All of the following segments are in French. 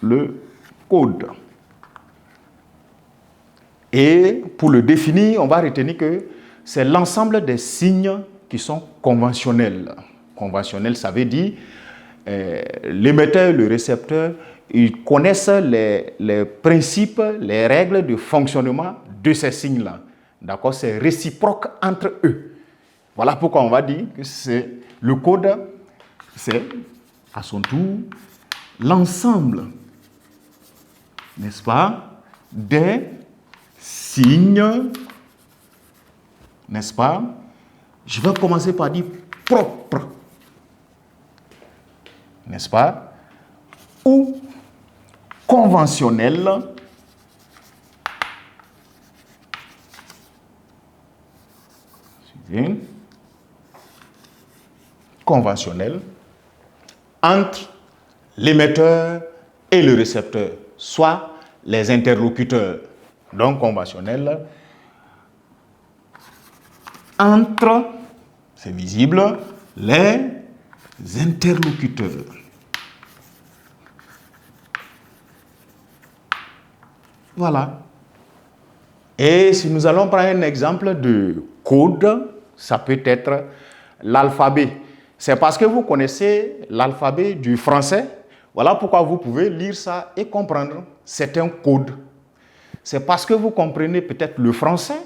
le code. Et pour le définir, on va retenir que c'est l'ensemble des signes qui sont conventionnels. Conventionnel, ça veut dire l'émetteur, le récepteur, ils connaissent les principes, les règles de fonctionnement de ces signes-là. D'accord? C'est réciproque entre eux. Voilà pourquoi on va dire que c'est le code, c'est à son tour l'ensemble, n'est-ce pas, des signes, n'est-ce pas? Je vais commencer par dire propre, n'est-ce pas? Ou conventionnel, suivez, conventionnel entre l'émetteur et le récepteur, soit les interlocuteurs. Donc conventionnel entre, c'est visible, les interlocuteurs. Voilà. Et si nous allons prendre un exemple de code, ça peut être l'alphabet. C'est parce que vous connaissez l'alphabet du français. Voilà pourquoi vous pouvez lire ça et comprendre. C'est un code. C'est parce que vous comprenez peut-être le français,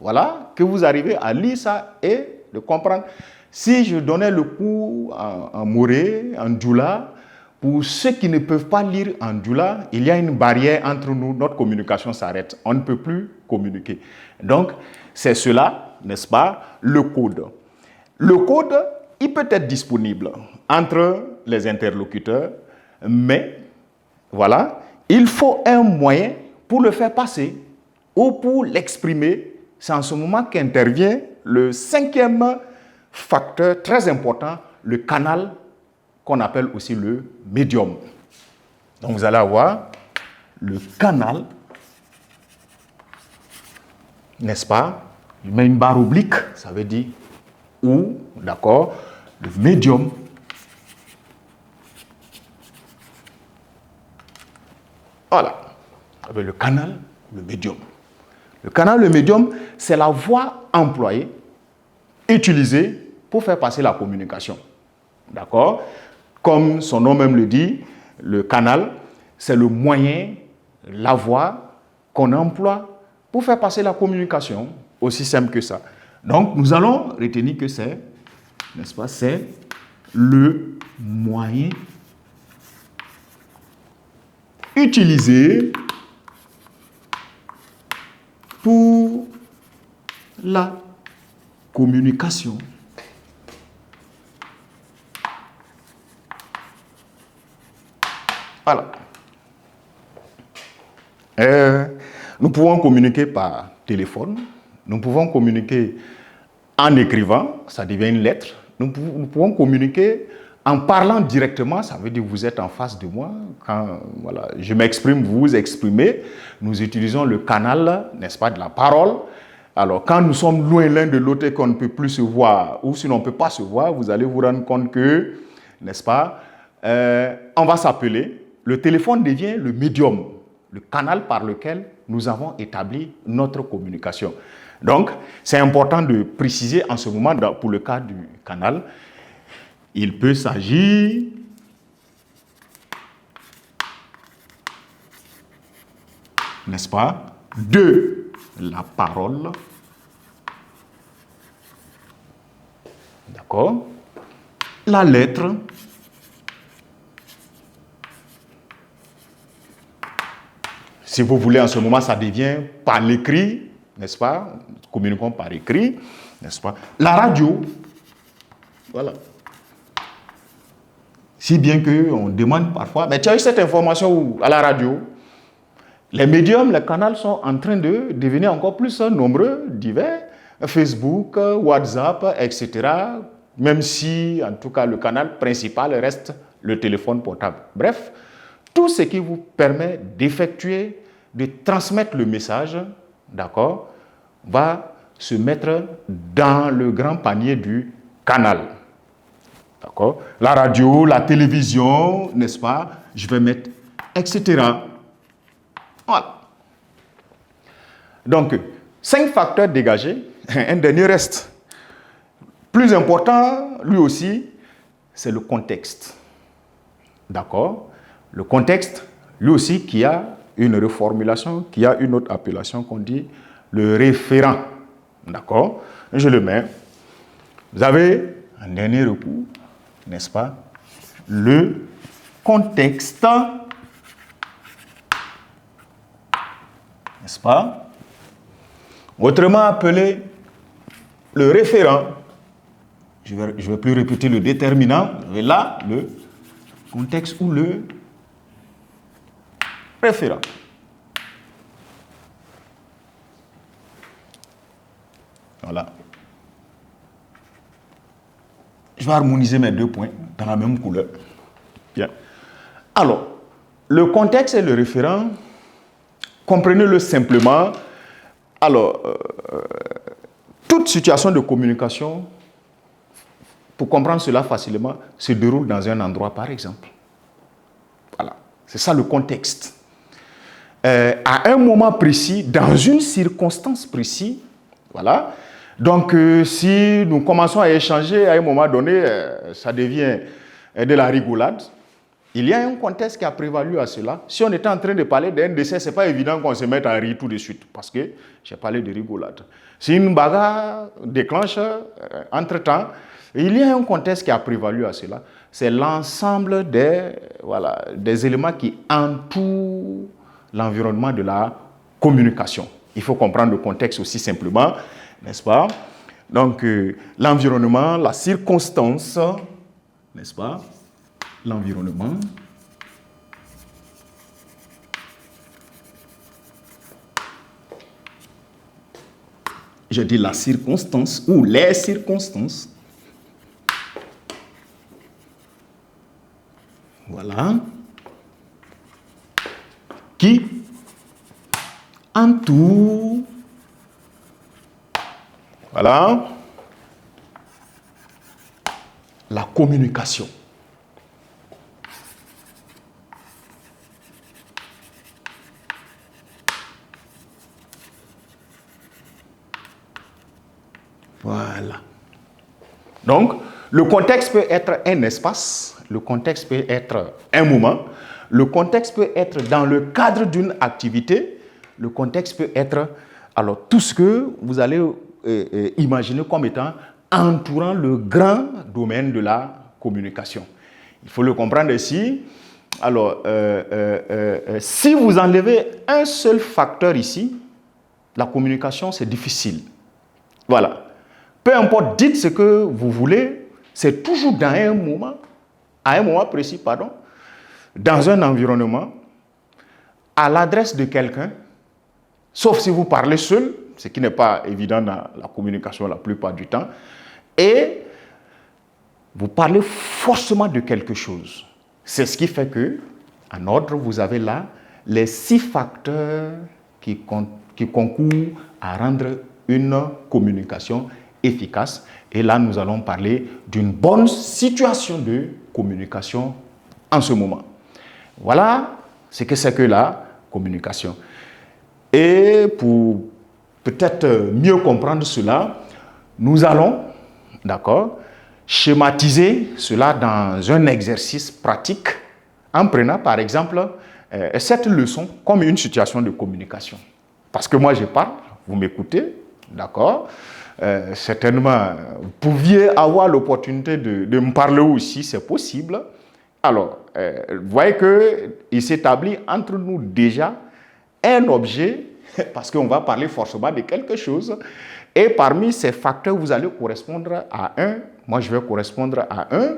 voilà, que vous arrivez à lire ça et de comprendre. Si je donnais le cours en moré, en djoula, pour ceux qui ne peuvent pas lire en djoula, il y a une barrière entre nous, notre communication s'arrête. On ne peut plus communiquer. Donc, c'est cela, n'est-ce pas, le code. Le code, il peut être disponible entre les interlocuteurs, mais, voilà, il faut un moyen pour le faire passer ou pour l'exprimer. C'est en ce moment qu'intervient le cinquième facteur très important, le canal qu'on appelle aussi le médium. Donc vous allez avoir le canal, n'est-ce pas? Je mets une barre oblique, ça veut dire ou, d'accord, le médium. Voilà, avec le canal, le médium. Le canal, le médium, c'est la voie employée, utilisée pour faire passer la communication. D'accord? Comme son nom même le dit, le canal, c'est le moyen, la voie qu'on emploie pour faire passer la communication. Aussi simple que ça. Donc, nous allons retenir que c'est, n'est-ce pas, c'est le moyen utilisé pour la communication. Voilà. Nous pouvons communiquer par téléphone, nous pouvons communiquer en écrivant, ça devient une lettre, nous pouvons communiquer en parlant directement, ça veut dire que vous êtes en face de moi, quand voilà, je m'exprime, vous vous exprimez, nous utilisons le canal, n'est-ce pas, de la parole. Alors, quand nous sommes loin l'un de l'autre et qu'on ne peut plus se voir, ou si l'on ne peut pas se voir, vous allez vous rendre compte que, n'est-ce pas, on va s'appeler, le téléphone devient le médium, le canal par lequel nous avons établi notre communication. Donc, c'est important de préciser en ce moment, pour le cas du canal, il peut s'agir n'est-ce pas, de la parole, d'accord, la lettre, si vous voulez, en ce moment, ça devient par l'écrit, n'est-ce pas, communiquons par écrit, n'est-ce pas, la radio, voilà. Si bien qu'on demande parfois, mais tu as eu cette information à la radio? Les médiums, les canaux sont en train de devenir encore plus nombreux, divers, Facebook, WhatsApp, etc. Même si, en tout cas, le canal principal reste le téléphone portable. Bref, tout ce qui vous permet d'effectuer, de transmettre le message, d'accord, va se mettre dans le grand panier du canal. D'accord? La radio, la télévision, n'est-ce pas? Je vais mettre etc. Voilà. Donc, 5 facteurs dégagés. Un dernier reste. Plus important, lui aussi, c'est le contexte. D'accord? Le contexte, lui aussi, qui a une reformulation, qui a une autre appellation qu'on dit le référent. D'accord? Je le mets. Vous avez un dernier recours, n'est-ce pas? Le contexte, n'est-ce pas? Autrement appelé le référent. Je vais plus répéter le déterminant. Et là, le contexte ou le référent. Voilà. Je vais harmoniser mes 2 points dans la même couleur. Bien. Alors, le contexte et le référent, comprenez-le simplement. Alors, toute situation de communication, pour comprendre cela facilement, se déroule dans un endroit, par exemple. Voilà. C'est ça le contexte. À un moment précis, dans une circonstance précise, voilà. Donc, si nous commençons à échanger à un moment donné, ça devient de la rigolade. Il y a un contexte qui a prévalu à cela. Si on était en train de parler d'un décès, ce n'est pas évident qu'on se mette à rire tout de suite, parce que j'ai parlé de rigolade. Si une bagarre déclenche entre-temps, il y a un contexte qui a prévalu à cela. C'est l'ensemble des éléments qui entourent l'environnement de la communication. Il faut comprendre le contexte aussi simplement, n'est-ce pas? Donc, l'environnement, la circonstance, n'est-ce pas? L'environnement. Je dis la circonstance ou les circonstances. Voilà. Qui entoure. Voilà. La communication. Voilà. Donc, le contexte peut être un espace, le contexte peut être un moment, le contexte peut être dans le cadre d'une activité, le contexte peut être alors tout ce que vous allez imaginer comme étant entourant le grand domaine de la communication. Il faut le comprendre ici. Alors, si vous enlevez un seul facteur ici, la communication, c'est difficile. Voilà. Peu importe, dites ce que vous voulez, c'est toujours dans un moment, à un moment précis, pardon, dans un environnement, à l'adresse de quelqu'un, sauf si vous parlez seul, ce qui n'est pas évident dans la communication la plupart du temps, et vous parlez forcément de quelque chose. C'est ce qui fait que, en ordre, vous avez là les 6 facteurs qui concourent à rendre une communication efficace. Et là, nous allons parler d'une bonne situation de communication en ce moment. Voilà ce que c'est que la communication. Et pour peut-être mieux comprendre cela, nous allons, d'accord, schématiser cela dans un exercice pratique en prenant par exemple cette leçon comme une situation de communication. Parce que moi je parle, vous m'écoutez, d'accord? Certainement, vous pouviez avoir l'opportunité de me parler aussi, c'est possible. Alors, vous voyez qu'il s'établit entre nous déjà un objet, parce qu'on va parler forcément de quelque chose, et parmi ces facteurs, vous allez correspondre à un, moi je vais correspondre à un,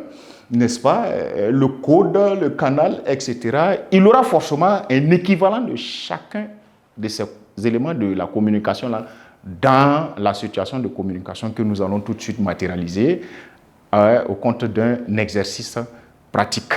n'est-ce pas, le code, le canal, etc. Il aura forcément un équivalent de chacun de ces éléments de la communication là, dans la situation de communication que nous allons tout de suite matérialiser au compte d'un exercice pratique.